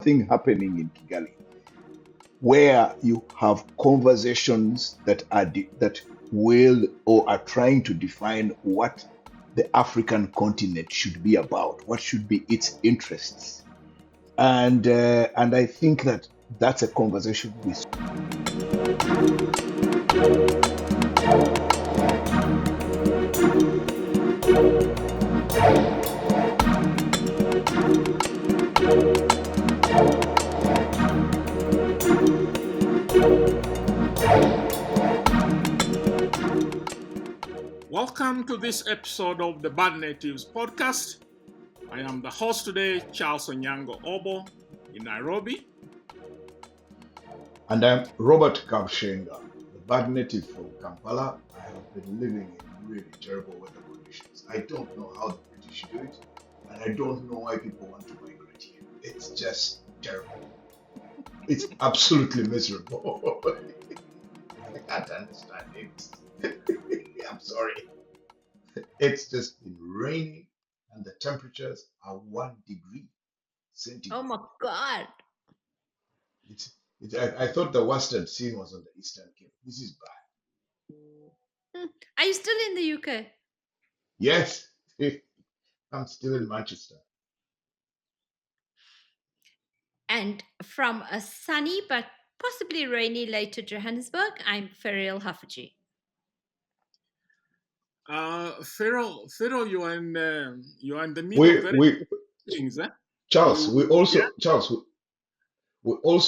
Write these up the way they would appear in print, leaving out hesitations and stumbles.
thing happening in Kigali where you have conversations that that will or are trying to define what the African continent should be about, what should be its interests, and I think that that's a conversation we. Welcome to this episode of the Bad Natives podcast. I am the host today, Charles Onyango Obo in Nairobi. And I'm Robert Kabshenga, the bad native from Kampala. I have been living in really terrible weather conditions. I don't know how the British do it, and I don't know why people want to migrate here. It's just terrible. It's absolutely miserable. I can't understand it. I'm sorry. It's just been raining, and the temperatures are 1 degree centigrade. Oh my God. I thought the Western scene was on the Eastern Cape. This is bad. Are you still in the UK? Yes, I'm still in Manchester. And from a sunny but possibly rainy later Johannesburg, I'm Ferial Hafaji. Pharaoh, you are in the middle of very things, eh? Charles, we also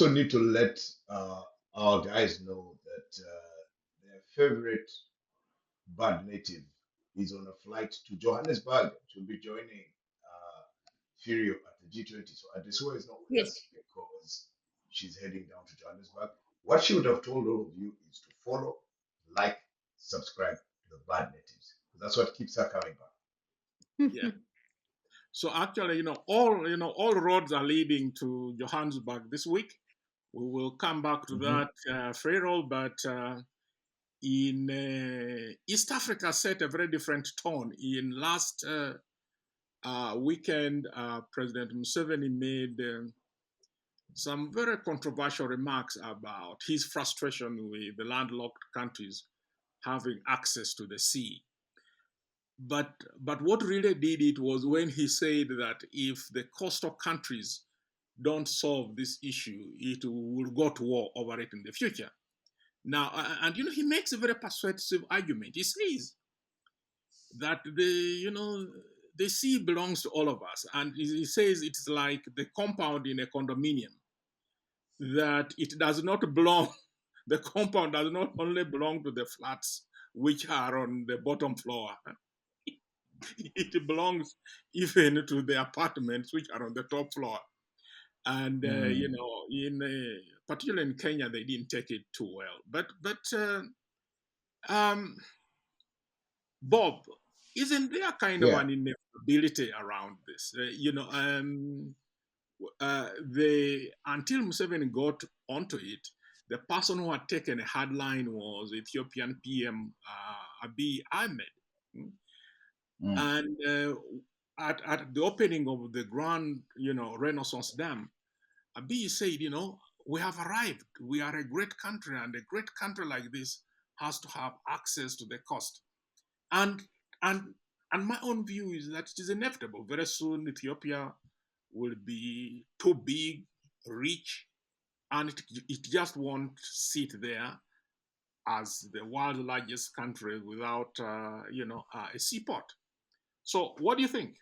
need to let our guys know that their favorite bad native is on a flight to Johannesburg to be joining Furio at the G-20. So Adesua is not with us because she's heading down to Johannesburg. What she would have told all of you is to follow, like, subscribe to the bad natives. That's what keeps her coming back. Yeah. So actually, all roads are leading to Johannesburg this week. We will come back to that, Pharaoh, but in East Africa set a very different tone. In last weekend, President Museveni made some very controversial remarks about his frustration with the landlocked countries having access to the sea. But what really did it was when he said that if the coastal countries don't solve this issue, it will go to war over it in the future. Now, and he makes a very persuasive argument. He says that the sea belongs to all of us, and he says it's like the compound in a condominium, that it does not belong. The compound does not only belong to the flats which are on the bottom floor. It belongs even to the apartments which are on the top floor. And particularly in Kenya, they didn't take it too well. But Bob, isn't there kind of an inevitability around this? Until Museveni got onto it, the person who had taken a hard line was Ethiopian PM Abiy Ahmed. And at the opening of the Grand, Renaissance Dam, Abiy said, we have arrived. We are a great country, and a great country like this has to have access to the coast. And my own view is that it is inevitable. Very soon, Ethiopia will be too big, rich, and it just won't sit there as the world's largest country without, a seaport. So, what do you think?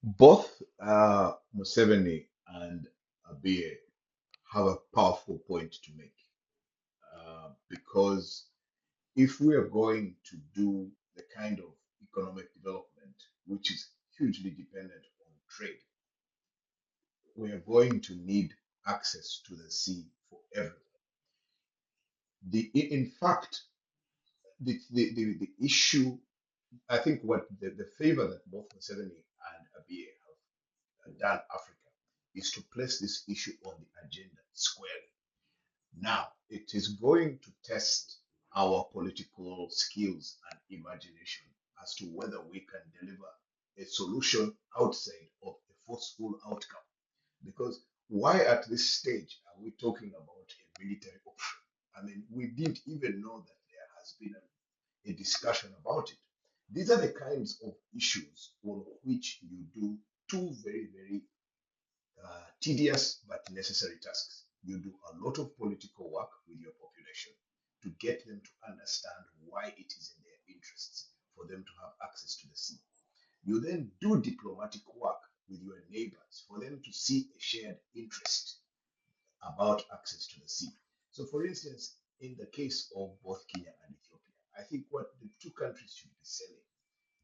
Both Museveni and Abiy have a powerful point to make because if we are going to do the kind of economic development which is hugely dependent on trade, we are going to need access to the sea for everyone. In fact, the issue, I think what the favor that both Museveni and Abiy have done Africa is to place this issue on the agenda squarely. Now, it is going to test our political skills and imagination as to whether we can deliver a solution outside of the forceful outcome. Because why at this stage are we talking about a military option? I mean, we didn't even know that there has been a discussion about it. These are the kinds of issues on which you do two very, very tedious but necessary tasks. You do a lot of political work with your population to get them to understand why it is in their interests for them to have access to the sea. You then do diplomatic work with your neighbors for them to see a shared interest about access to the sea. So, for instance, in the case of both Kenya and Ethiopia, I think what the two countries should be selling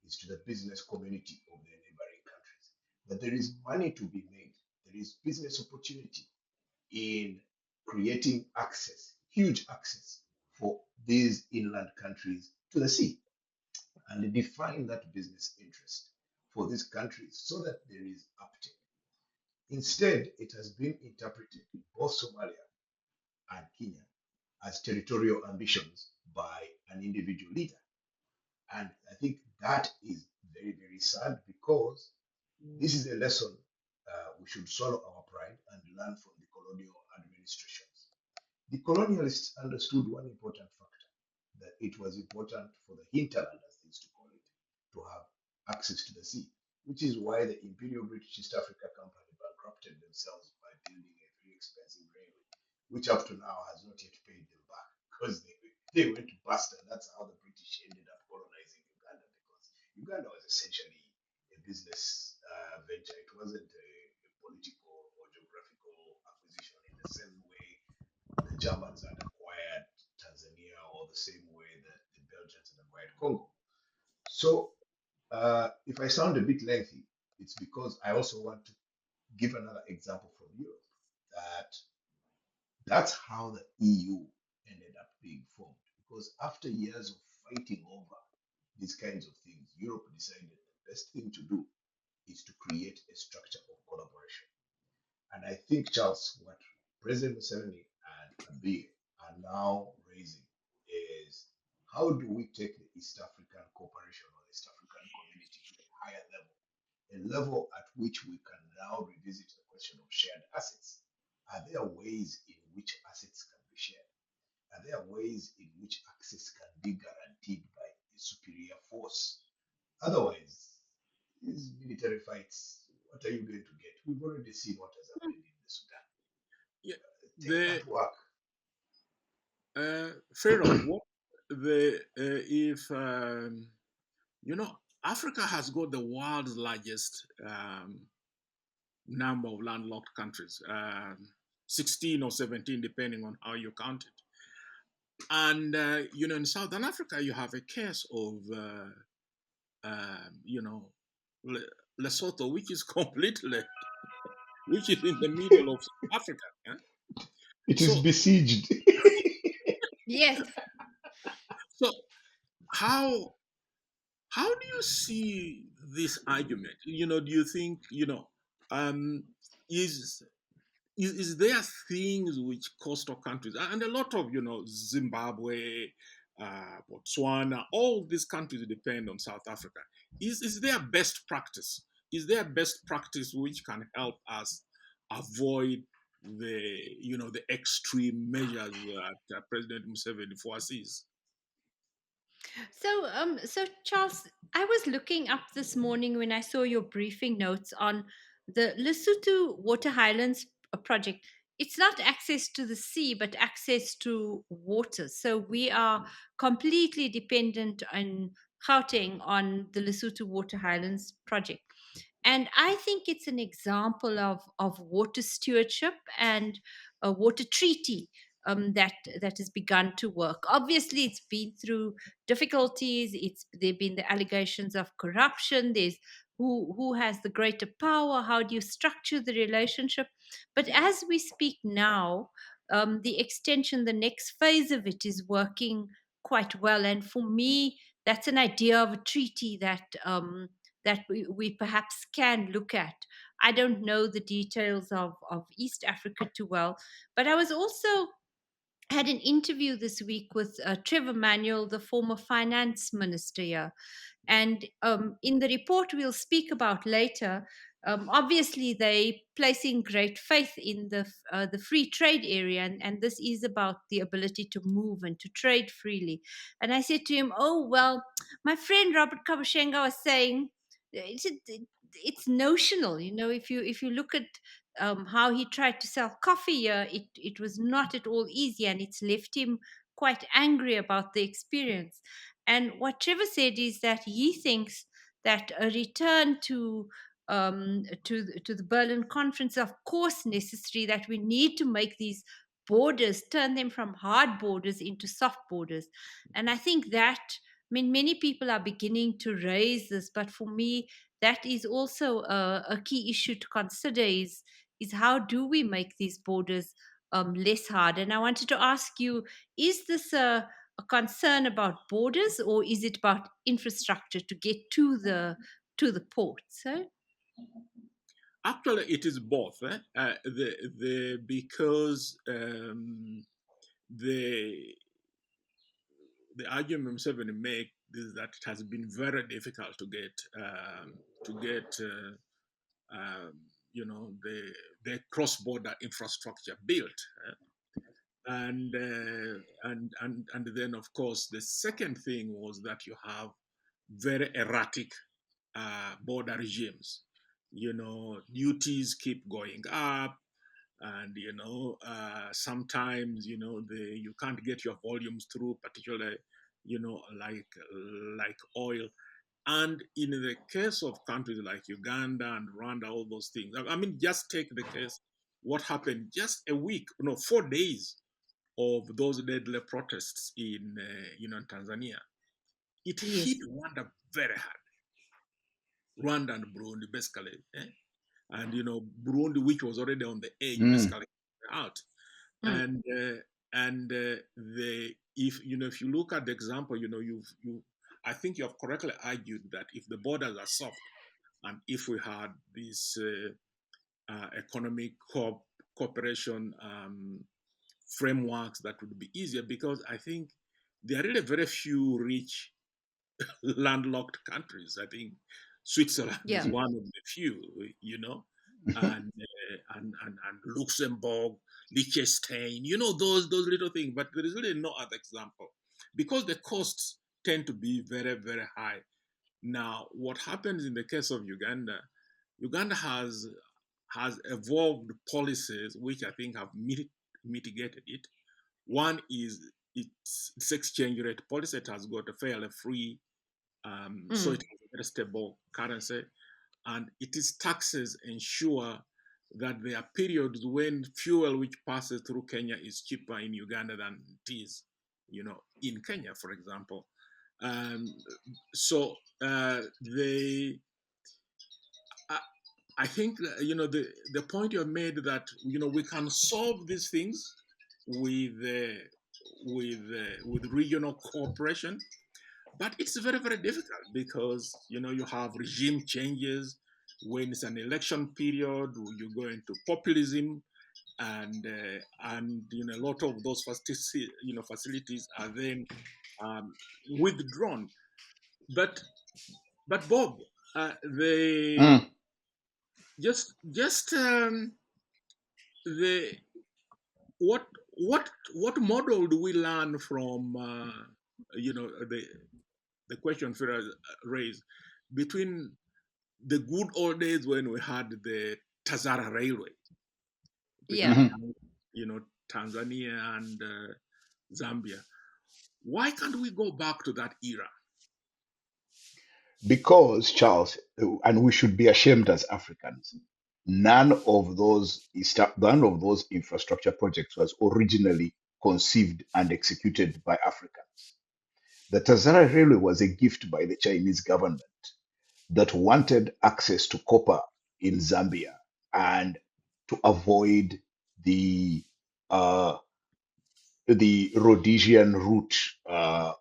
is to the business community of their neighboring countries that there is money to be made, there is business opportunity in creating access, huge access for these inland countries to the sea, and define that business interest for these countries so that there is uptake. Instead, it has been interpreted, both Somalia and Kenya, as territorial ambitions by an individual leader. And I think that is very, very sad because this is a lesson we should swallow our pride and learn from the colonial administrations. The colonialists understood one important factor, that it was important for the hinterland, as they used to call it, to have access to the sea, which is why the Imperial British East Africa Company bankrupted themselves by building a very expensive railway, which up to now has not yet paid them back because they went bust, and that's how the British ended up colonizing Uganda, because Uganda was essentially a business venture. It wasn't a political or geographical acquisition in the same way the Germans had acquired Tanzania, or the same way that the Belgians had acquired Congo. So, if I sound a bit lengthy, it's because I also want to give another example from Europe, that that's how the EU ended up being formed. Because after years of fighting over these kinds of things, Europe decided the best thing to do is to create a structure of collaboration. And I think, Charles, what President Museveni and Abiy are now raising is, how do we take the East African cooperation or the East African community to a higher level, a level at which we can now revisit the question of shared assets? Are there ways in which assets can be shared? Are there ways in which access can be guaranteed by a superior force? Otherwise, these military fights, what are you going to get? We've already seen what has happened in the Sudan. Yeah, Take the that work. Pharaoh, what the if Africa has got the world's largest number of landlocked countries, 16 or 17, depending on how you count it. And in Southern Africa, you have a case of Lesotho, which is which is in the middle of Africa. Yeah? It is So, besieged. Yes. so how how do you see this argument? Do you think um, is is there things which coastal countries and a lot of Zimbabwe, Botswana, all these countries depend on South Africa. Is there best practice? Is there best practice which can help us avoid the extreme measures that President Museveni foresees? So Charles, I was looking up this morning when I saw your briefing notes on the Lesotho Water Highlands project. It's not access to the sea, but access to water. So we are completely dependent on Gauteng on the Lesotho Water Highlands project. And I think it's an example of water stewardship and a water treaty that has begun to work. Obviously, it's been through difficulties. There've been the allegations of corruption. There's who has the greater power. How do you structure the relationship? But as we speak now, the extension, the next phase of it is working quite well. And for me, that's an idea of a treaty that we perhaps can look at. I don't know the details of East Africa too well, but I was also had an interview this week with Trevor Manuel, the former finance minister here. And in the report we'll speak about later, obviously they placing great faith in the free trade area, and this is about the ability to move and to trade freely. And I said to him, "Oh well, my friend Robert Kabushenga was saying it's notional. If you look at how he tried to sell coffee here, it was not at all easy, and it's left him quite angry about the experience." And what Trevor said is that he thinks that a return to the Berlin Conference, of course, necessary, that we need to make these borders, turn them from hard borders into soft borders. And I think that, I mean, many people are beginning to raise this, but for me, that is also a key issue to consider is how do we make these borders less hard? And I wanted to ask you, is this a concern about borders, or is it about infrastructure to get to the ports? Eh? Actually, it is both. Because the the argument Museveni make is that it has been very difficult to get the cross-border infrastructure built. And then of course the second thing was that you have very erratic border regimes. Duties keep going up, and sometimes you can't get your volumes through, particularly like oil. And in the case of countries like Uganda and Rwanda, all those things, I mean, just take the case, what happened just a week, no, 4 days of those deadly protests in Tanzania. It hit Yes. Rwanda very hard. Rwanda and Burundi, basically. And Burundi, which was already on the edge, basically out. Mm. The if you look at the example, I think you have correctly argued that if the borders are soft, and if we had this economic cooperation frameworks, that would be easier, because I think there are really very few rich landlocked countries. I think Switzerland is Yeah. one of the few, and Luxembourg, Liechtenstein, those little things. But there is really no other example, because the costs tend to be very, very high. Now, what happens in the case of Uganda? Uganda has evolved policies which I think have mitigated it. One is its exchange rate policy. It has got a fairly free, so it has a very stable currency, and its taxes ensure that there are periods when fuel which passes through Kenya is cheaper in Uganda than it is, in Kenya, for example. So I think the point you have made, that we can solve these things with regional cooperation, but it's very, very difficult, because you have regime changes. When it's an election period, you go into populism, and a lot of those facilities are then withdrawn. But Bob, the just the what what model do we learn from the question Farah raised, between the good old days when we had the Tazara Railway Yeah. between Tanzania and Zambia? Why can't we go back to that era? Because, Charles, and we should be ashamed as Africans, none of those infrastructure projects was originally conceived and executed by Africans. The Tazara Railway was a gift by the Chinese government that wanted access to copper in Zambia, and to avoid uh, the Rhodesian route,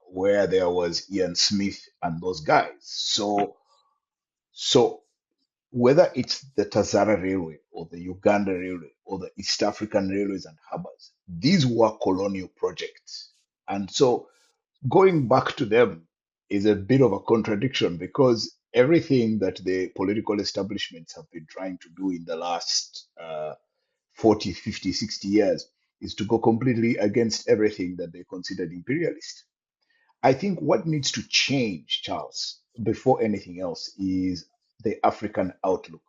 where there was Ian Smith and those guys. So whether it's the Tazara Railway or the Uganda Railway or the East African Railways and Harbors, these were colonial projects. And so going back to them is a bit of a contradiction, because everything that the political establishments have been trying to do in the last 40, 50, 60 years is to go completely against everything that they considered imperialist. I think what needs to change, Charles, before anything else, is the African outlook.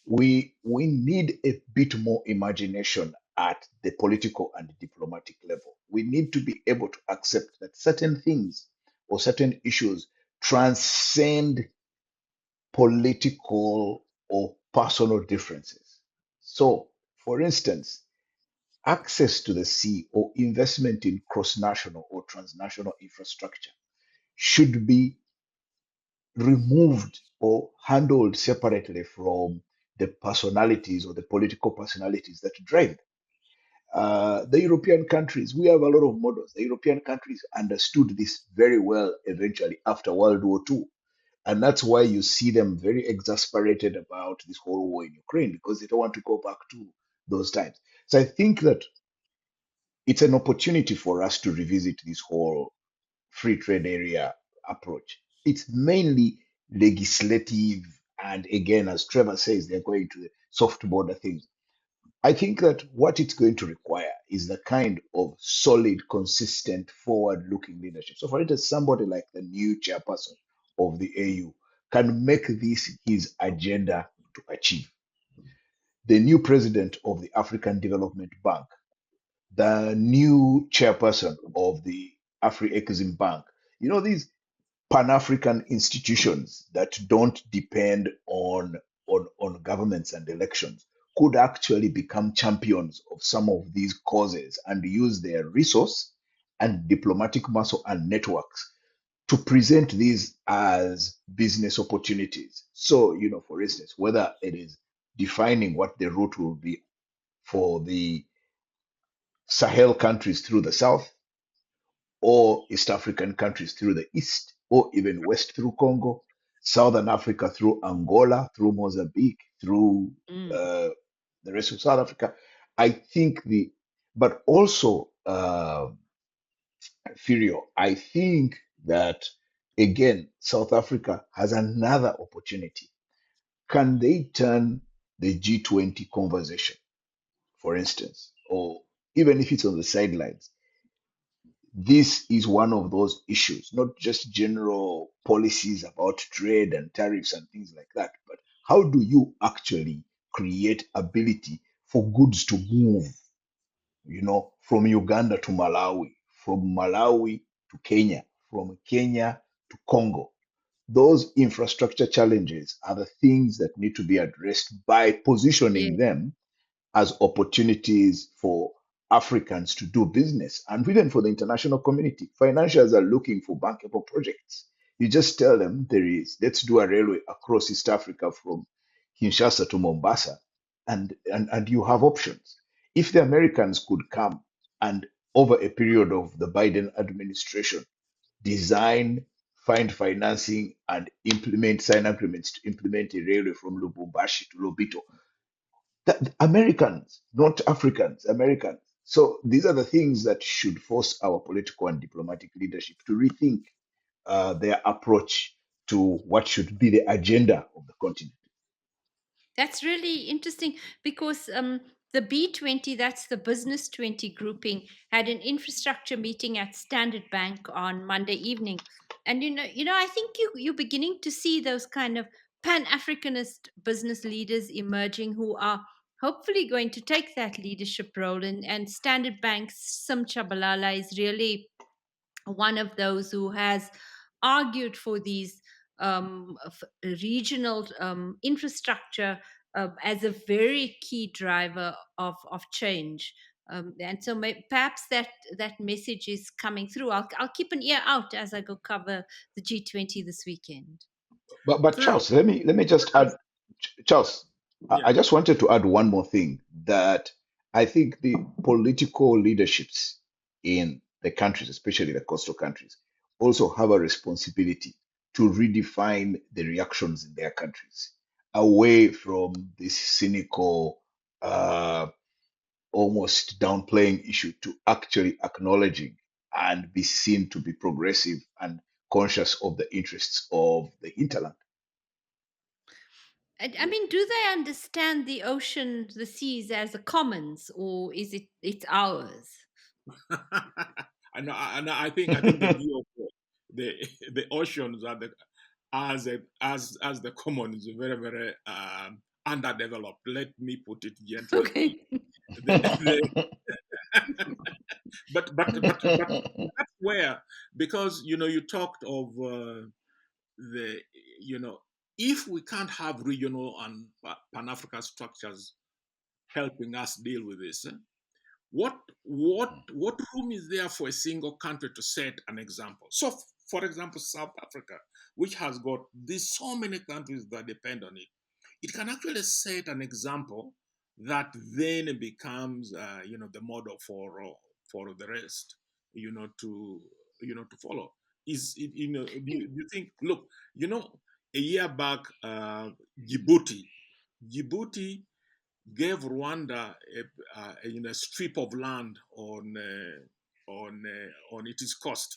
We need a bit more imagination at the political and diplomatic level. We need to be able to accept that certain things or certain issues transcend political or personal differences. So, for instance, access to the sea or investment in cross national or transnational infrastructure should be removed or handled separately from the personalities or the political personalities that drive it. The European countries, we have a lot of models. The European countries understood this very well eventually after World War II. And that's why you see them very exasperated about this whole war in Ukraine because they don't want to go back to those times. So I think that it's an opportunity for us to revisit this whole free trade area approach. It's mainly legislative. And again, as Trevor says, they're going to the soft border things. I think that what it's going to require is the kind of solid, consistent, forward looking leadership. So, for instance, somebody like the new chairperson of the AU can make this his agenda to achieve. The new president of the African Development Bank, the new chairperson of the Afri-Exim Bank, these Pan-African institutions that don't depend on governments and elections could actually become champions of some of these causes and use their resource and diplomatic muscle and networks to present these as business opportunities. So, for instance, whether it is defining what the route will be for the Sahel countries through the south, or East African countries through the east, or even west through Congo, Southern Africa through Angola, through Mozambique, through Mm. uh, the rest of South Africa. I think but also, Furio, I think that again, South Africa has another opportunity. Can they turn the G20 conversation, for instance, or even if it's on the sidelines, this is one of those issues, not just general policies about trade and tariffs and things like that, but how do you actually create ability for goods to move, from Uganda to Malawi, from Malawi to Kenya, from Kenya to Congo? Those infrastructure challenges are the things that need to be addressed by positioning Yeah. them as opportunities for Africans to do business and even for the international community. Financials are looking for bankable projects. You just tell them let's do a railway across East Africa from Kinshasa to Mombasa, and you have options. If the Americans could come and over a period of the Biden administration design, find financing, and sign agreements to implement a railway from Lubumbashi to Lobito, Americans, not Africans, Americans. So these are the things that should force our political and diplomatic leadership to rethink their approach to what should be the agenda of the continent. That's really interesting because the B20, that's the Business 20 grouping, had an infrastructure meeting at Standard Bank on Monday evening. And I think you're beginning to see those kind of Pan-Africanist business leaders emerging who are hopefully going to take that leadership role. And Standard Bank's Sim Chabalala is really one of those who has argued for these regional infrastructure as a very key driver of change. And so perhaps that message is coming through. I'll keep an ear out as I go cover the G20 this weekend. But Theo, Charles, let me just add, Charles, I yeah, just wanted to add one more thing that I think the political leaderships in the countries, especially the coastal countries, also have a responsibility to redefine the reactions in their countries away from this cynical, almost downplaying issue to actually acknowledging and be seen to be progressive and conscious of the interests of the hinterland. I mean, do they understand the ocean, the seas as a commons, or is it's ours? I think the view of the the oceans are the as the common is very very underdeveloped. Let me put it gently. Okay. The, but that's where, because you talked of the you know if we can't have regional and pan-African structures helping us deal with this, what room is there for a single country to set an example? So, for example, South Africa, which has got these so many countries that depend on it, it can actually set an example that then becomes, the model for the rest, to to follow. Is it, do you think? Look, a year back, Djibouti gave Rwanda a strip of land on its coast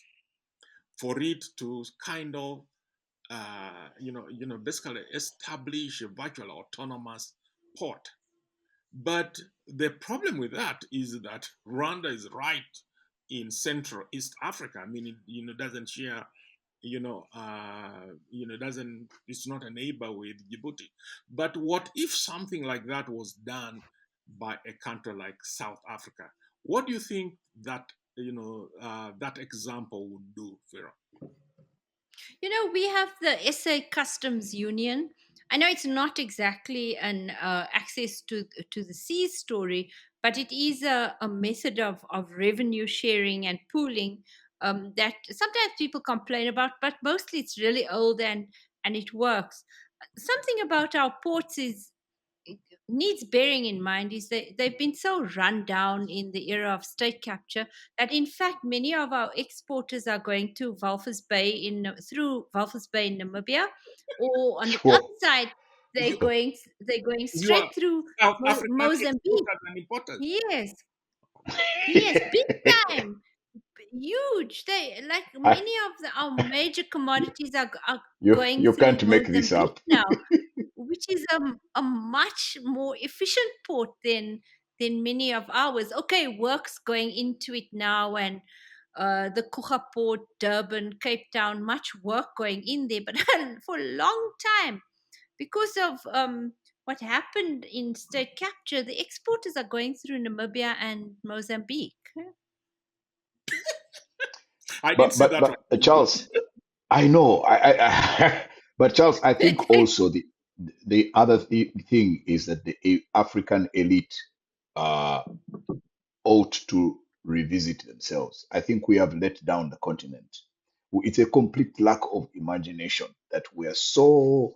for it to kind of basically establish a virtual autonomous port. But the problem with that is that Rwanda is right in Central East Africa. I mean, it doesn't share doesn't it's not a neighbor with Djibouti. But what if something like that was done by a country like South Africa? What do you think that example would do, Vera? We have the SA Customs Union. I know it's not exactly an access to the sea story, but it is a method of revenue sharing and pooling that sometimes people complain about, but mostly it's really old and it works. Something about our ports is needs bearing in mind is that they've been so run down in the era of state capture that in fact many of our exporters are going to Walvis Bay through Walvis Bay in Namibia, or on the other Sure, side they're You, sure. going they're going you are straight through South African Mozambique. exporters and importers. Yes, yes, big time, huge. They like I, many of our major commodities are going you through can't make this Mozambique up. now, which is a much more efficient port than many of ours. Okay, work's going into it now, and the Kucha port, Durban, Cape Town, much work going in there, but for a long time, because of what happened in state capture, the exporters are going through Namibia and Mozambique. I didn't But see but that one. but Charles, I know. But Charles, I think also the other thing is that the African elite uh, ought to revisit themselves. I think we have let down the continent. It's a complete lack of imagination that we are so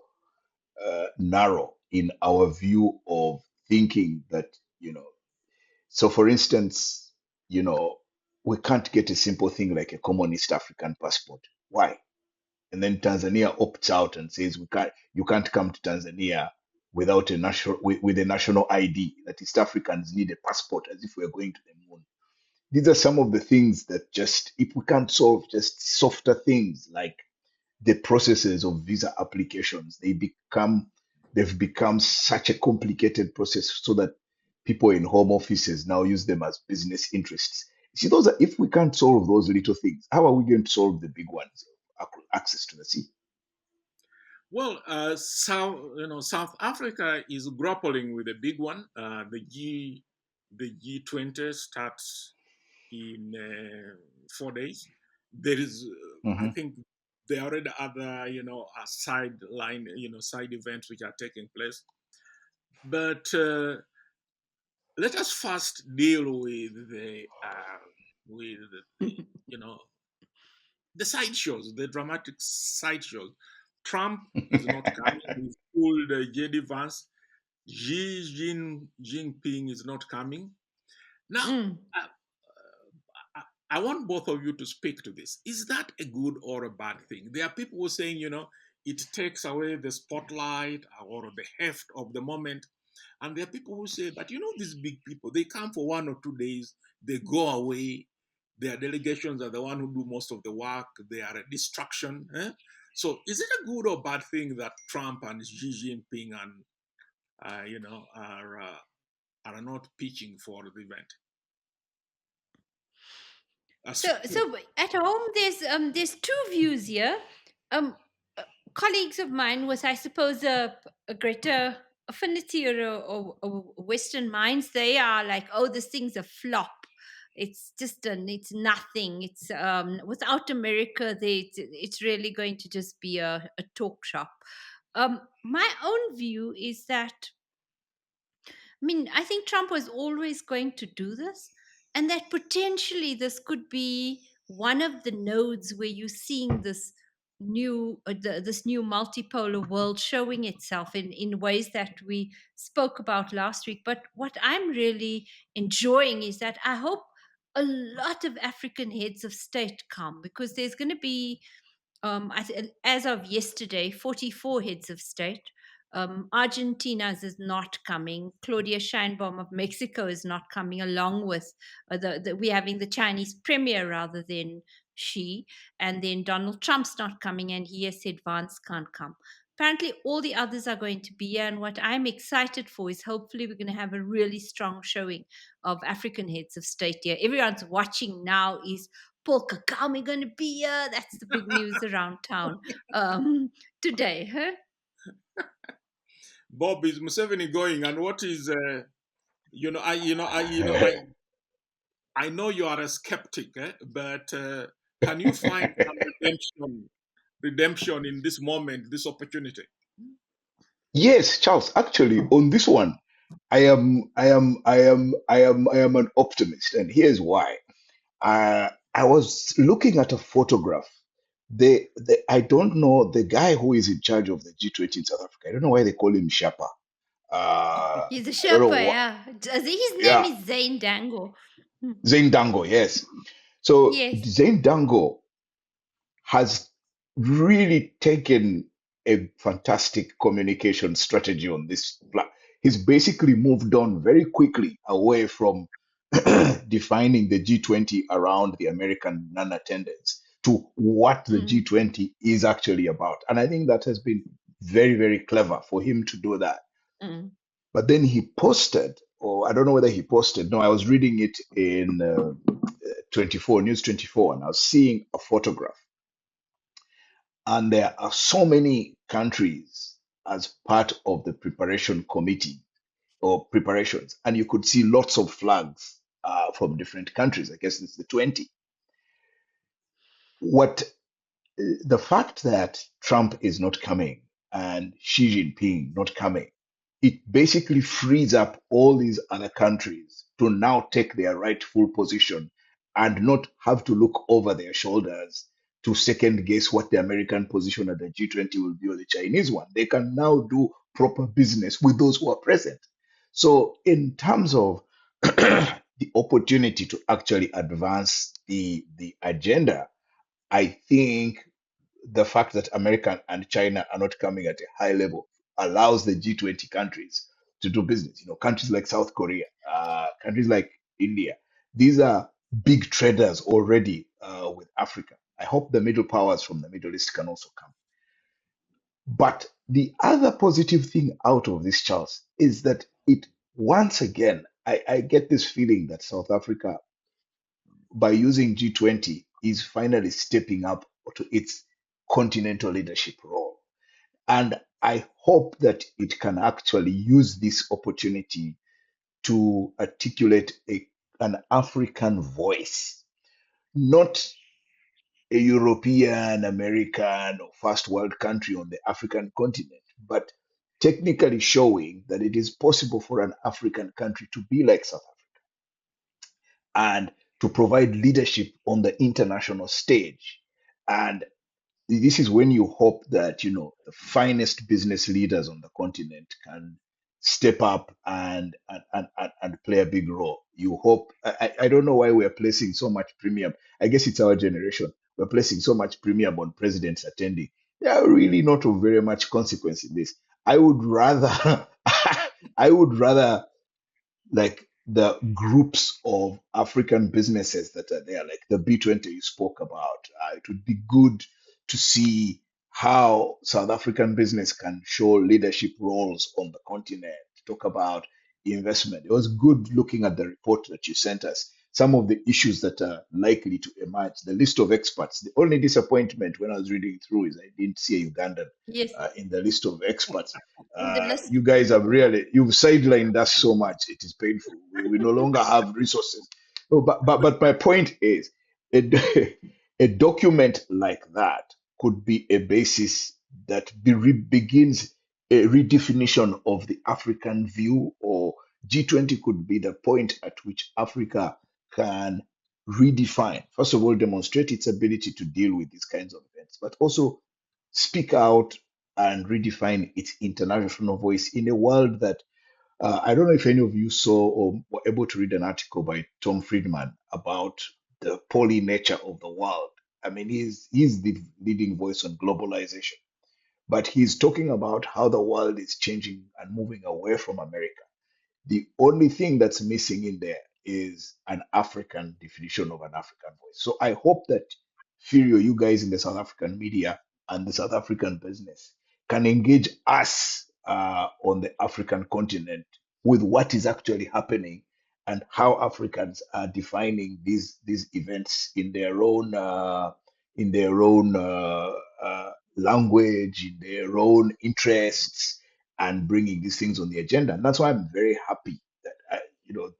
narrow in our view of thinking that, you know. So, for instance, you know, we can't get a simple thing like a common East African passport. Why? And then Tanzania opts out and says you can't come to Tanzania without a national with a national ID. That East Africans need a passport as if we are going to the moon. These are some of the things that just if we can't solve just softer things like the processes of visa applications, they've become such a complicated process so that people in home offices now use them as business interests. See, those are if we can't solve those little things, how are we going to solve the big ones? Access to the sea. Well, South Africa is grappling with a big one. The G20 starts in 4 days. There is, I Hmm. think, there are already other, side events which are taking place. But let us first deal with the you know the sideshows, the dramatic sideshows. Trump is not coming. He's pulled JD Vance. Jinping is not coming. Now, Mm. uh, I want both of you to speak to this. Is that a good or a bad thing? There are people who are saying, it takes away the spotlight or the heft of the moment. And there are people who say, but these big people, they come for 1 or 2 days, they go away, their delegations are the one who do most of the work. They are a distraction. So is it a good or bad thing that Trump and Xi Jinping and are not pitching for the event? So at home, there's two views here. Um, uh, Colleagues of mine with, I suppose, a greater affinity or Western minds, they are like, oh, this thing's a flop. It's nothing. It's without America, it's really going to just be a talk shop. My own view is that, I mean, I think Trump was always going to do this, and that potentially this could be one of the nodes where you're seeing this new multipolar world showing itself in ways that we spoke about last week. But what I'm really enjoying is that I hope a lot of African heads of state come, because there's going to be as of yesterday, 44 heads of state. Argentina's is not coming. Claudia Sheinbaum of Mexico is not coming, along with we're having the Chinese premier rather than Xi. And then Donald Trump's not coming, and he has said Vance can't come. Apparently, all the others are going to be here. And what I'm excited for is hopefully we're going to have a really strong showing of African heads of state here. Everyone's watching now is Paul Kagame going to be here. That's the big news around town today. Huh? Bob, is Museveni going? And what is I know you are a skeptic, but can you find some redemption in this moment, this opportunity? Yes, Charles. Actually, on this one, I am an optimist, and here's why. I was looking at a photograph. I don't know the guy who is in charge of the G20 in South Africa. I don't know why they call him Sharpa. He's a I don't know Sherpa, what. yeah. His name Yeah, is Zane Dango. Hmm. Zane Dango. Yes. So Yes. Zane Dango has really taken a fantastic communication strategy on this. He's basically moved on very quickly away from defining the G20 around the American non-attendance to what the Mm, G20 is actually about. And I think that has been very, very clever for him to do that. mm. But then he posted, or I don't know whether he posted. No, I was reading it in 24, News 24, and I was seeing a photograph. And there are so many countries as part of the preparation committee or preparations, and you could see lots of flags from different countries. I guess it's the 20. What the fact that Trump is not coming and Xi Jinping not coming, it basically frees up all these other countries to now take their rightful position and not have to look over their shoulders to second guess what the American position at the G20 will be or the Chinese one. They can now do proper business with those who are present. So, in terms of the opportunity to actually advance the agenda, I think the fact that America and China are not coming at a high level allows the G20 countries to do business. You know, countries like South Korea, countries like India, these are big traders already with Africa. I hope the middle powers from the Middle East can also come. But the other positive thing out of this, Charles, is that it once again, I get this feeling that South Africa, by using G20, is finally stepping up to its continental leadership role. And I hope that it can actually use this opportunity to articulate an African voice, not a European, American, or first world country on the African continent, but technically showing that it is possible for an African country to be like South Africa and to provide leadership on the international stage. And this is when you hope that the finest business leaders on the continent can step up and play a big role. You hope. I don't know why we're placing so much premium. I guess it's our generation. We're placing so much premium on presidents attending. They are really not of very much consequence in this. I would rather I would rather like the groups of African businesses that are there, like the B20 you spoke about. It would be good to see how South African business can show leadership roles on the continent, talk about investment. It was good looking at the report that you sent us, some of the issues that are likely to emerge, the list of experts. The only disappointment when I was reading through is I didn't see a Ugandan Yes, in the list of experts. in the list. You guys have really you've sidelined us so much. It is painful. We no longer have resources. No, but my point is, a, a document like that could be a basis that begins a redefinition of the African view, or G20 could be the point at which Africa can redefine, first of all, demonstrate its ability to deal with these kinds of events, but also speak out and redefine its international voice in a world that I don't know if any of you saw or were able to read an article by Tom Friedman about the poly nature of the world. I mean, he's the leading voice on globalization, but he's talking about how the world is changing and moving away from America. The only thing that's missing in there is an African definition of an African voice. So I hope that Furio, you guys in the South African media and the South African business can engage us on the African continent with what is actually happening and how Africans are defining these events in their own language, in their own interests, and bringing these things on the agenda. And that's why I'm very happy that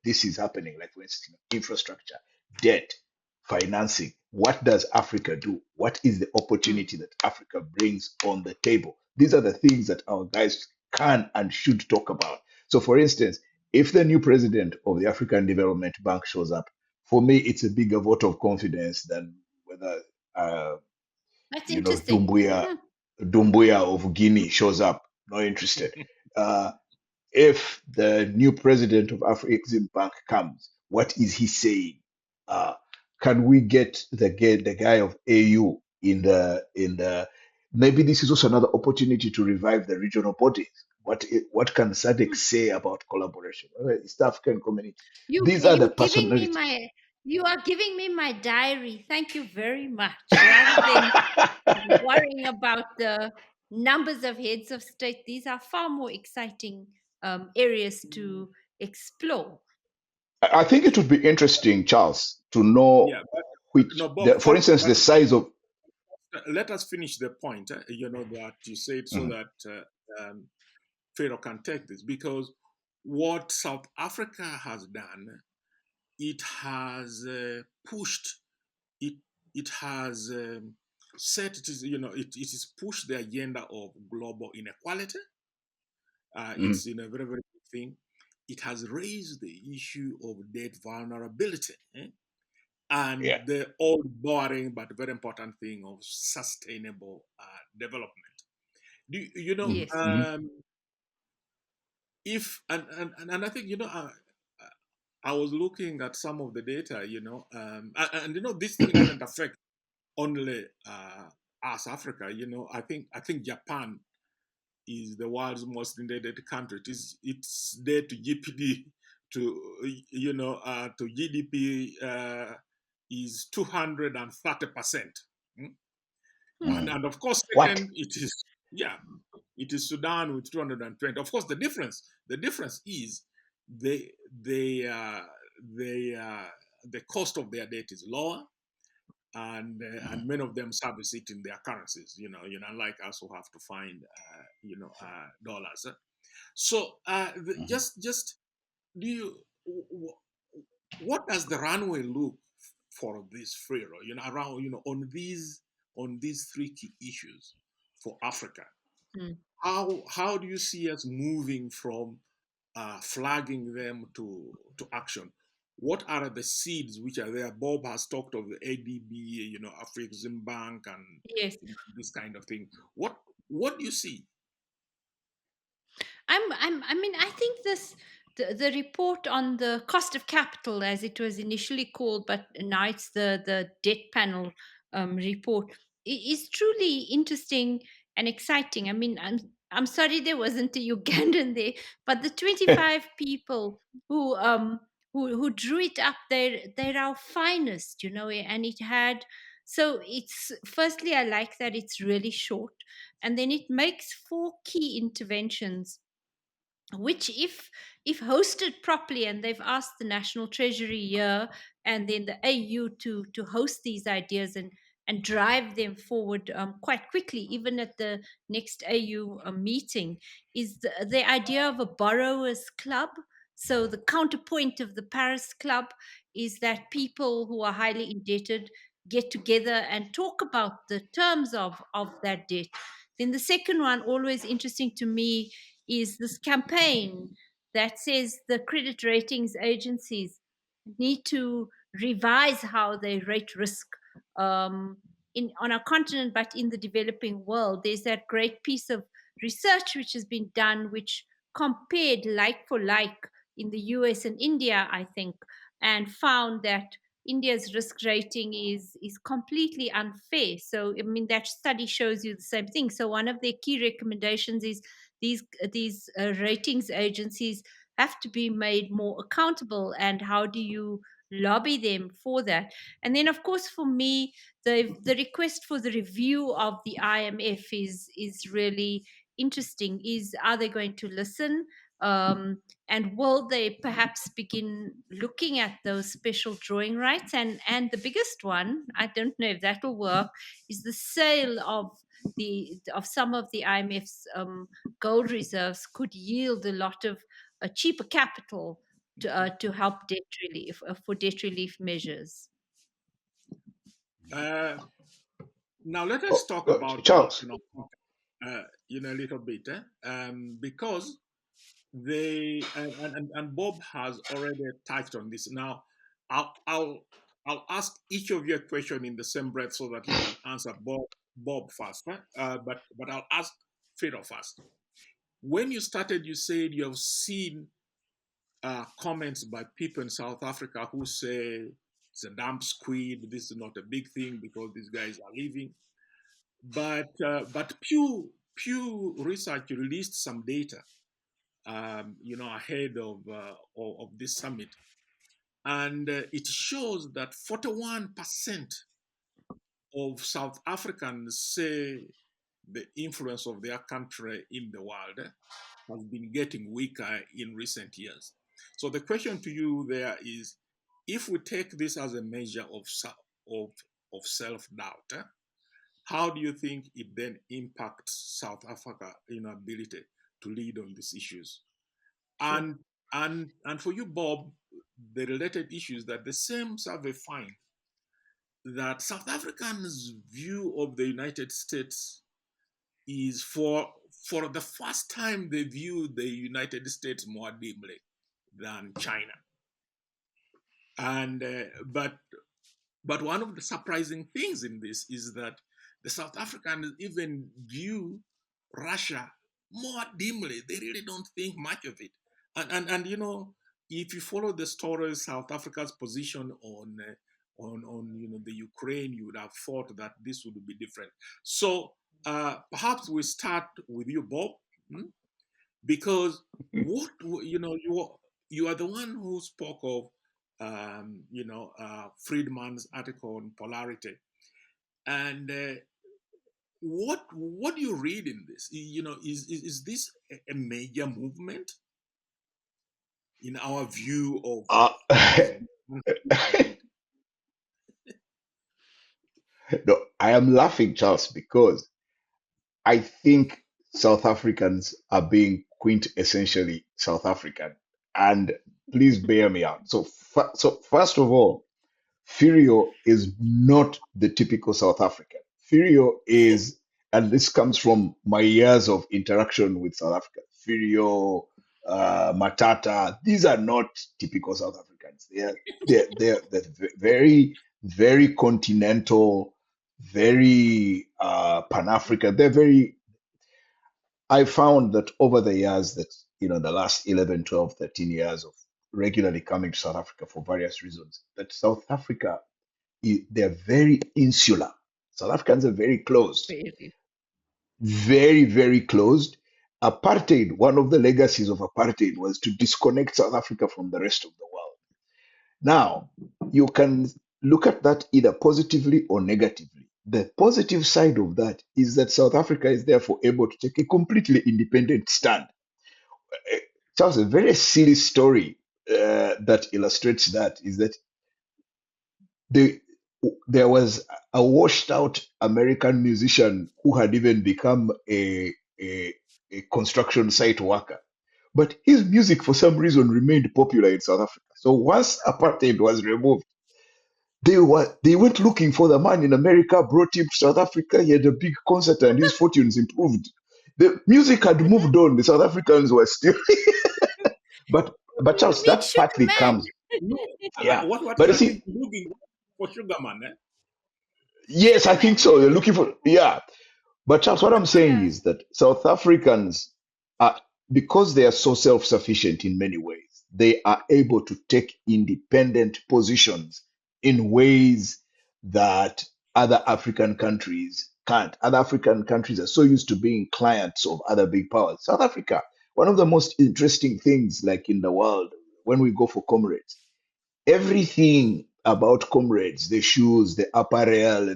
this is happening. Like for instance, infrastructure, debt, financing. What does Africa do? What is the Mm. opportunity that Africa brings on the table? These are the things that our guys can and should talk about. So, for instance, if the new president of the African Development Bank shows up, for me, it's a bigger vote of confidence than whether uh, That's you know, interesting. Dumbuya, Hmm. Dumbuya of Guinea shows up. Not interested. Uh, if the new president of Afrexim Bank comes, what is he saying? Uh, can we get the guy of AU in the maybe this is also another opportunity to revive the regional bodies. What can SADC say about collaboration? East African community. These are the personalities. You are giving me my diary. Thank you very much. Rather than worrying about the numbers of heads of state, these are far more exciting areas to explore. I think it would be interesting, Charles, to know Yeah, but which, no, Bob, for instance, the size of. let us finish the point, that you said so Mhm, that Pharaoh can take this. Because what South Africa has done, it has pushed, it, it has set, it is, it is pushed the agenda of global inequality. mhm. It's in a very, very good thing. It has raised the issue of debt vulnerability, Yeah. and the old boring but very important thing of sustainable development. Mhm, Yes. mhm. If and I think I was looking at some of the data, and this thing doesn't affect only us Africa. I think Japan is the world's most indebted country. It's debt to GPD to GDP is 230%. Hmm. Mhm. And of course, What? second it is Sudan with 220. Of course, the difference is they the cost of their debt is lower, and Mhm, many of them service it in their currencies. Unlike us who have to find dollars. So mhm. just do you what does the runway look for this Pharaoh? Around on these three key issues for Africa. Hmm. How do you see us moving from flagging them to action? What are the seeds which are there? Bob has talked of the ADB, Afrexim Bank, and Yes. this kind of thing. What do you see? I mean, I think the report on the cost of capital, as it was initially called, but now it's the debt panel report, is truly interesting and exciting. I mean, I'm sorry there wasn't a Ugandan there, but the 25 people who who drew it up. They're our finest, and it had. So it's firstly, I like that it's really short, and then it makes four key interventions which if hosted properly, and they've asked the national treasury here and then the AU to host these ideas and drive them forward quite quickly, even at the next AU meeting, is the idea of a borrowers club. So the counterpoint of the Paris Club is that people who are highly indebted get together and talk about the terms of that debt. Then the second one, always interesting to me, is this campaign that says the credit ratings agencies need to revise how they rate risk on our continent, but in the developing world. There's that great piece of research which has been done, which compared like for like in the US and India, I think, and found that India's risk rating is completely unfair. So I mean that study shows you the same thing. So one of their key recommendations is these ratings agencies have to be made more accountable, and how do you lobby them for that? And then of course for me, the request for the review of the IMF is really interesting. Is Are they going to listen, and will they perhaps begin looking at those special drawing rights? And the biggest one, I don't know if that will work, is the sale of some of the IMF's gold reserves could yield a lot of cheaper capital to help debt relief, for debt relief measures. Uh, Now let us Oh, talk about Charles. a little bit, because they and Bob has already touched on this. Now, I'll ask each of you a question in the same breath so that you can answer Bob first. But I'll ask Fredo first. When you started, you said you have seen comments by people in South Africa who say it's a damp squid. This is not a big thing because these guys are leaving. But Pew Research released some data, ahead of this summit, and it shows that 41% of South Africans say the influence of their country in the world has been getting weaker in recent years. So the question to you there is, if we take this as a measure of self-doubt, how do you think it then impacts South Africa in ability to lead on these issues? Sure. And for you, Bob, the related issues that the same survey find that South Africans' view of the United States is for the first time they view the United States more dimly than China. And but one of the surprising things in this is that the South Africans even view Russia more dimly. They really don't think much of it. And if you follow the story, South Africa's position on the Ukraine, you would have thought that this would be different. So perhaps we start with you, Bob, because what you are the one who spoke of Friedman's article on polarity, and what do you read in this? Is this a major movement in our view of? No, I am laughing, Charles, because I think South Africans are being quintessentially South African. And please bear me out. So first of all, Furio is not the typical South African. Furio is, and this comes from my years of interaction with South Africa. Furio, Matata, these are not typical South Africans. They're very, very continental, very Pan-African. I found that over the years that, the last 11, 12, 13 years of regularly coming to South Africa for various reasons, that South Africa, they're very insular. South Africans are very closed, Very. very, very closed. Apartheid, one of the legacies of apartheid was to disconnect South Africa from the rest of the world. Now, you can look at that either positively or negatively. The positive side of that is that South Africa is therefore able to take a completely independent stand. Eh, Charles, a very silly story that illustrates that is that the, there was a washed out American musician who had even become a, a construction site worker. But his music, for some reason, remained popular in South Africa. So once apartheid was removed, they went looking for the man in America, brought him to South Africa. He had a big concert, and his fortunes improved. The music had moved on. The South Africans were still, but You Charles, mean that Sugar partly Man? comes, No, yeah. what But is you I think see, looking for sugar man, eh? yes, I Sugar think Man. so. They're looking for, yeah. But Charles, what I'm saying Yeah. is that South Africans are, because they are so self-sufficient in many ways, they are able to take independent positions in ways that other African countries can't. Other African countries are so used to being clients of other big powers. South Africa, one of the most interesting things, like in the world, when we go for comrades, everything about comrades, the shoes, the apparel,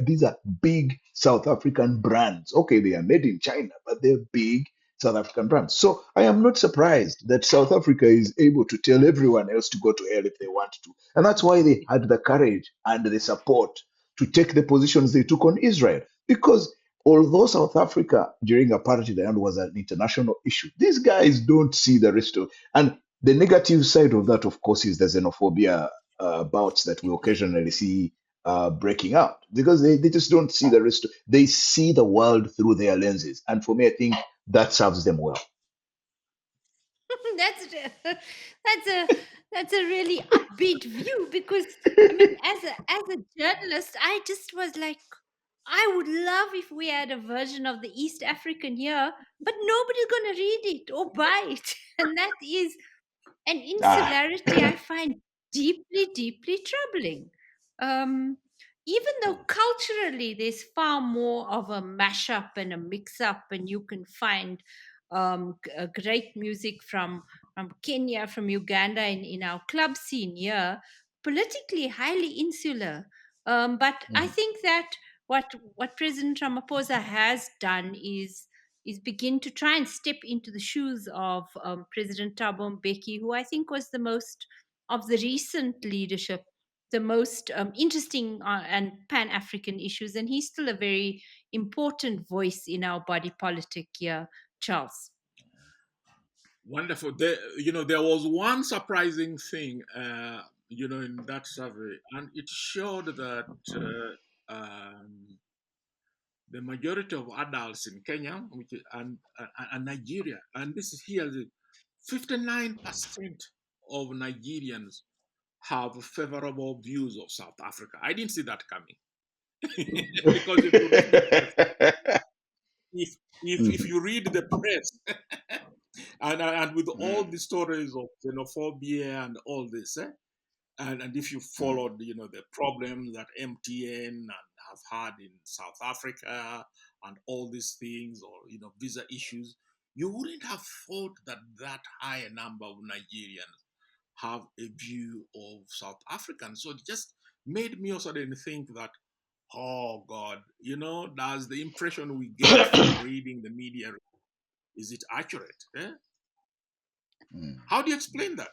these are big South African brands. Okay, they are made in China, but they're big South African brands. So I am not surprised that South Africa is able to tell everyone else to go to hell if they want to. And that's why they had the courage and the support to take the positions they took on Israel. Because although South Africa during apartheid and was an international issue, these guys don't see the rest of, and the negative side of that, of course, is the xenophobia bouts that we occasionally see breaking out because they just don't see the rest. They see the world through their lenses. And for me, I think that serves them well. that's that's a that's a really upbeat view because I mean, as a journalist, I just was like, I would love if we had a version of the East African here, but nobody's going to read it or buy it, and that is an Ah. insularity I find deeply, deeply troubling. Um, Even though culturally there's far more of a mashup and a mix up, and you can find great music from Kenya, from Uganda, in our club scene here, politically highly insular. But I Mhm. think that what President Ramaphosa has done is begin to try and step into the shoes of President Thabo Mbeki, who I think was the most of the recent leadership, the most interesting and pan African issues. And he's still a very important voice in our body politic here, Charles. Wonderful. There was one surprising thing, in that survey, and it showed that the majority of adults in Kenya, and Nigeria, and this is here, 59% of Nigerians have favorable views of South Africa. I didn't see that coming because if you read the press, if Mhm. you read the press, and with all Mhm. the stories of xenophobia and all this, and if you Mhm. followed, the problems that MTN and have had in South Africa and all these things, or visa issues, you wouldn't have thought that high a number of Nigerians have a view of South Africans. So it just made me also then think that, oh God, does the impression we get from reading the media, is it accurate? Eh? Mhm. How do you explain that?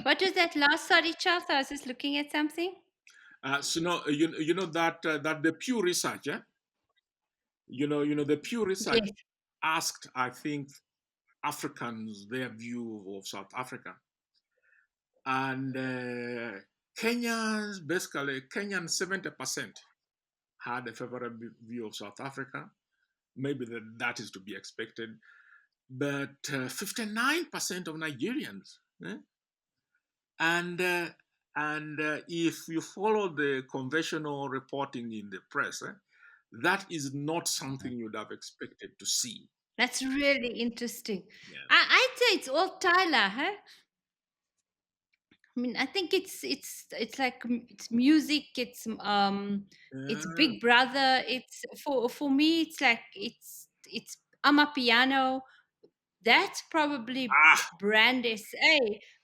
What was that last? Sorry, Charles, I was just looking at something. So no, you know that the Pew Research, the Pew Research Yes. asked, I think, Africans their view of South Africa, and Kenyan 70% had a favorable view of South Africa. Maybe that is to be expected, but 59% of Nigerians, eh? and if you follow the conventional reporting in the press, that is not something you'd have expected to see. That's really interesting. Yeah. I'd say it's all Tyler, huh? I mean, I think it's like it's music. It's Uh, Big Brother. It's for me. It's like it's Amapiano. That's probably Ah, brand SA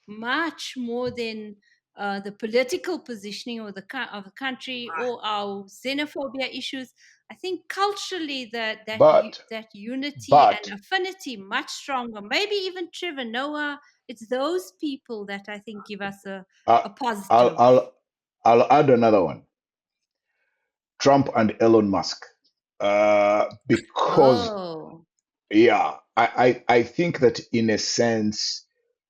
much more than the political positioning of of the country ah, or our xenophobia issues. I think culturally But that unity but and affinity much stronger. Maybe even Trevor Noah. It's those people that I think give us uh, a I'll positive. I'll I'll add another one. Trump and Elon Musk. Because Oh, yeah, I think that in a sense,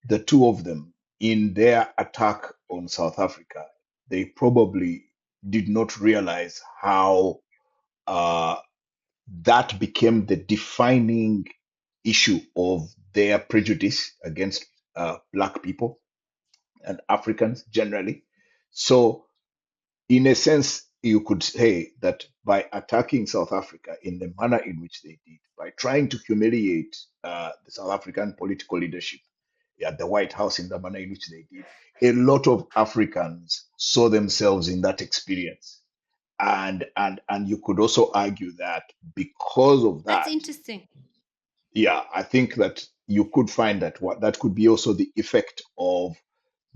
the two of them in their attack on South Africa, they probably did not realize how uh, that became the defining issue of their prejudice against Black people and Africans generally. So in a sense, you could say that by attacking South Africa in the manner in which they did, by trying to humiliate the South African political leadership at the White House in the manner in which they did, a lot of Africans saw themselves in that experience. And you could also argue that because of that's that, interesting. yeah, I think that you could find that what that could be also the effect of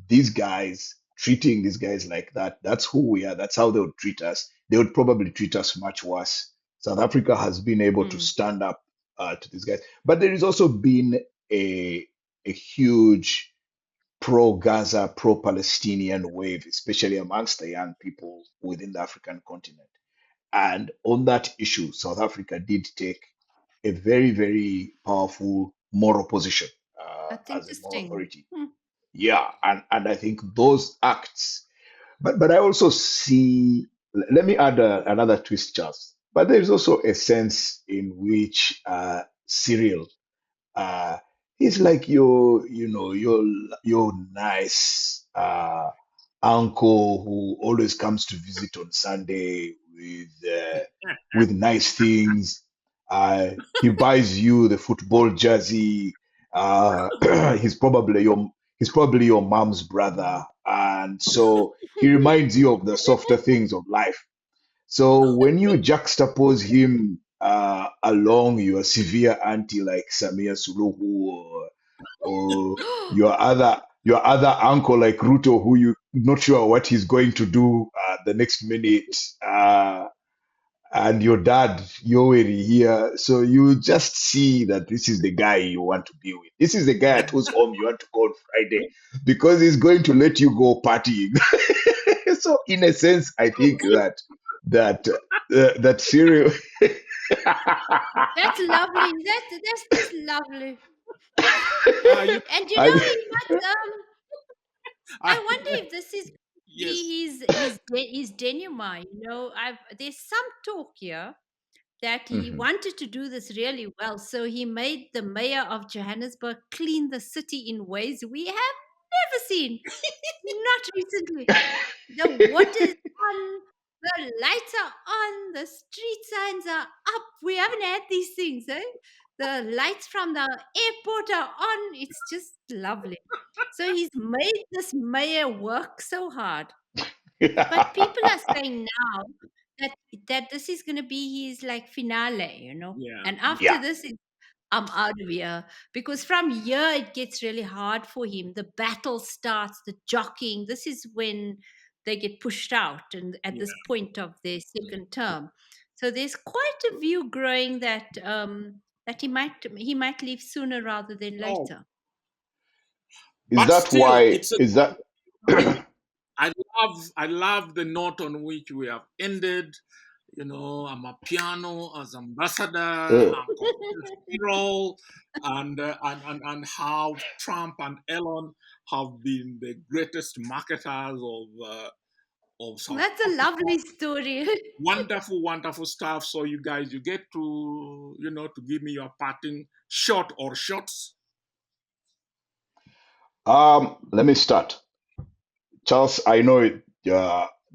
these guys treating these guys like that. That's who we are. That's how they would treat us. They would probably treat us much worse. South Africa has been able to Mm. stand up to these guys, but there has also been a huge pro-Gaza, pro-Palestinian wave, especially amongst the young people within the African continent. And on that issue, South Africa did take a very, very powerful moral position That's as a moral interesting. authority. Hmm. Yeah, and I think those acts, but I also see. Let me add another twist, Charles. But there is also a sense in which Cyril, uh, he's like your nice uncle who always comes to visit on Sunday with nice things. He buys you the football jersey. He's probably your mom's brother, and so he reminds you of the softer things of life. So when you juxtapose him along your severe auntie like Samia Suluhu or your other uncle like Ruto, who you not sure what he's going to do the next minute, and your dad Yoweri here, so you just see that this is the guy you want to be with. This is the guy at whose home you want to go on Friday because he's going to let you go partying. So in a sense, I think that that Cyril. That's lovely. That's just lovely. you, And you know, I, he must. I ah, wonder if this is yes. his denouement. You know, there's some talk here that he Mhm. wanted to do this really well, so he made the mayor of Johannesburg clean the city in ways we have never seen. Not recently. The water is on, the lights are on, the street signs are up. We haven't had these things, eh? The lights from the airport are on. It's just lovely. So he's made this mayor work so hard. But people are saying now that this is going to be his like finale, you know. Yeah. And after Yeah, this, I'm out of here because from here it gets really hard for him. The battle starts, the jockeying. This is when they get pushed out, and at Yeah. this point of their second term, so there's quite a view growing that that he might leave sooner rather than Oh, later. is but that still, why? it's a. Is that? I I love the note on which we have ended. You know, I'm a piano as ambassador, uh, Uncle Cyril, and how Trump and Elon have been the greatest marketers of South That's a Africa. lovely story. Wonderful, wonderful stuff. So you guys, you get to to give me your parting shot or shots. let me start, Charles. I know it.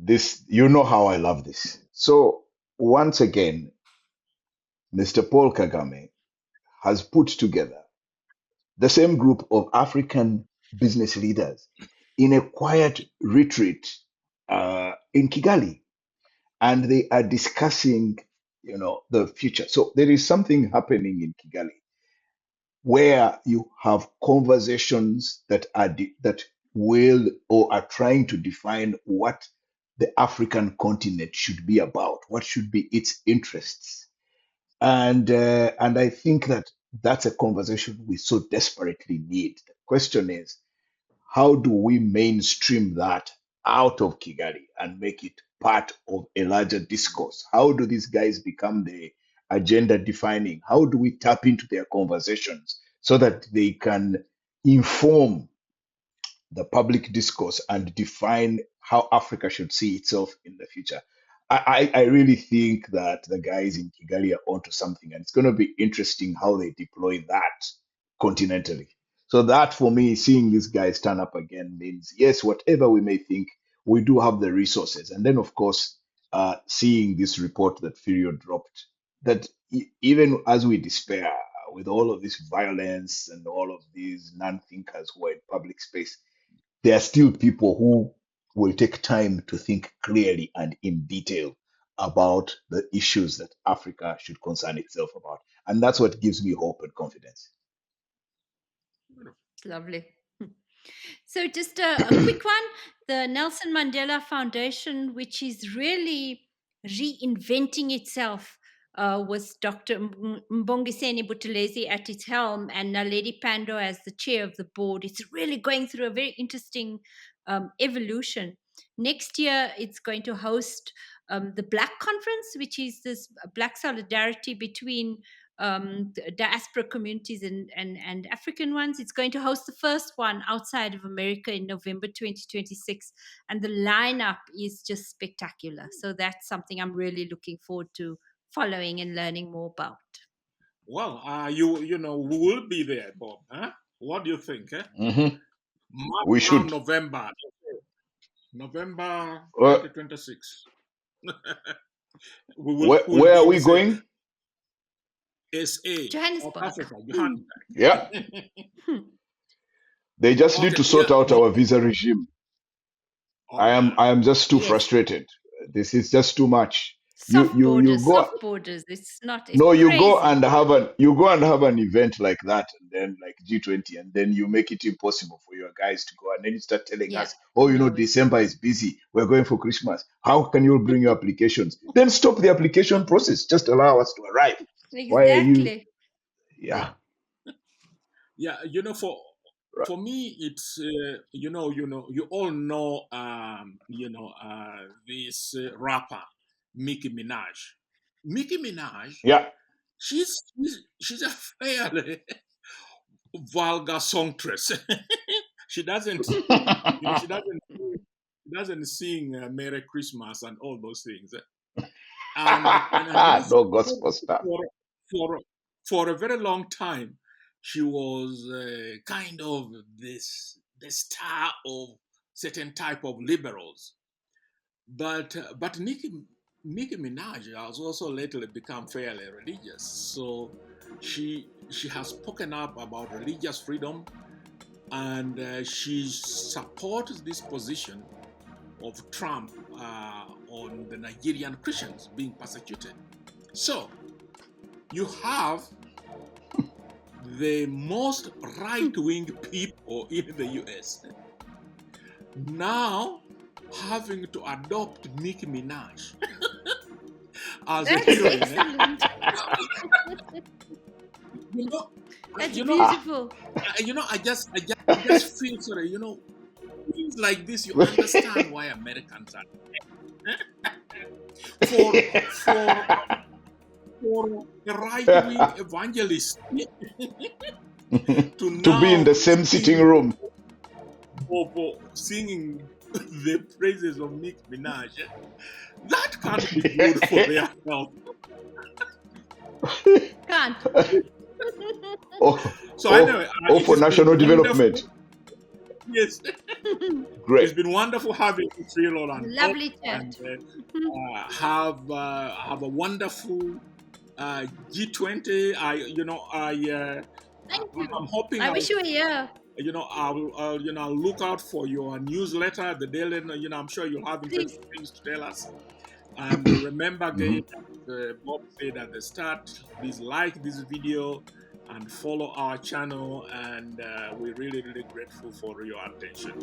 This, you know how I love this. So once again, Mr. Paul Kagame has put together the same group of African business leaders in a quiet retreat in Kigali, and they are discussing, the future. So there is something happening in Kigali. where you have conversations that that will or are trying to define what the African continent should be about, what should be its interests, and I think that that's a conversation we so desperately need. The question is, how do we mainstream that out of Kigali and make it part of a larger discourse? How do these guys become the agenda defining? How do we tap into their conversations so that they can inform the public discourse and define how Africa should see itself in the future? I really think that the guys in Kigali are onto something, and it's going to be interesting how they deploy that continentally. So that for me, seeing these guys turn up again means yes, whatever we may think, we do have the resources. And then, of course, seeing this report that Furio dropped, that even as we despair with all of this violence and all of these non-thinkers who are in public space, there are still people who will take time to think clearly and in detail about the issues that Africa should concern itself about. And that's what gives me hope and confidence. Lovely. So, just a quick one. The Nelson Mandela Foundation, which is really reinventing itself, with Dr. Mbongiseni Buthelezi at its helm and Naledi Pando as the chair of the board. It's really going through a very interesting evolution. Next year, it's going to host the Black Conference, which is this Black solidarity between diaspora communities and African ones. It's going to host the first one outside of America in November 2026. And the lineup is just spectacular. So that's something I'm really looking forward to following and learning more about. Well, you know, we will be there, Bob. Huh? What do you think? Mm-hmm. We March should. November Uh, 2026. we'll where are be in we going? SA, Johannesburg. South Africa, Johannesburg. Yeah. They just need to sort out our visa regime. I am just too frustrated. This is just too much. Soft You go. Soft borders. It's not. It's No, you crazy. go and have an event like that, and then like G20, and then you make it impossible for your guys to go, and then you start telling us, oh, December is busy. We're going for Christmas. How can you bring your applications? Then stop the application process. Just allow us to arrive. Exactly. Why are you? Yeah. Yeah, you know, for me, it's you all know this rapper Nicki Minaj. Nicki Minaj. Yeah. She's a fairly vulgar songstress. she doesn't sing Merry Christmas and all those things. And no gospel stuff. For a very long time, she was kind of the star of certain type of liberals. But Nicki Minaj has also lately become fairly religious. So she has spoken up about religious freedom, and she supports this position of Trump on the Nigerian Christians being persecuted. So you have the most right-wing people in the US now having to adopt Nicki Minaj as a heroine. That's beautiful. I just feel sorry. Things like this, you understand why Americans are for a right-wing evangelist to be in the same sitting room for singing the praises of Nicki Minaj, that can't be good for their health. Can't. Anyway, for national development. Yes. Great. It's been wonderful having you, Trilo, and lovely chat. And have a wonderful G20. I'm hoping. I wish you were here. I'll look out for your newsletter, the daily. I'm sure you'll have interesting things to tell us. And remember, again, Bob said at the start, please like this video and follow our channel. And we're really, really grateful for your attention.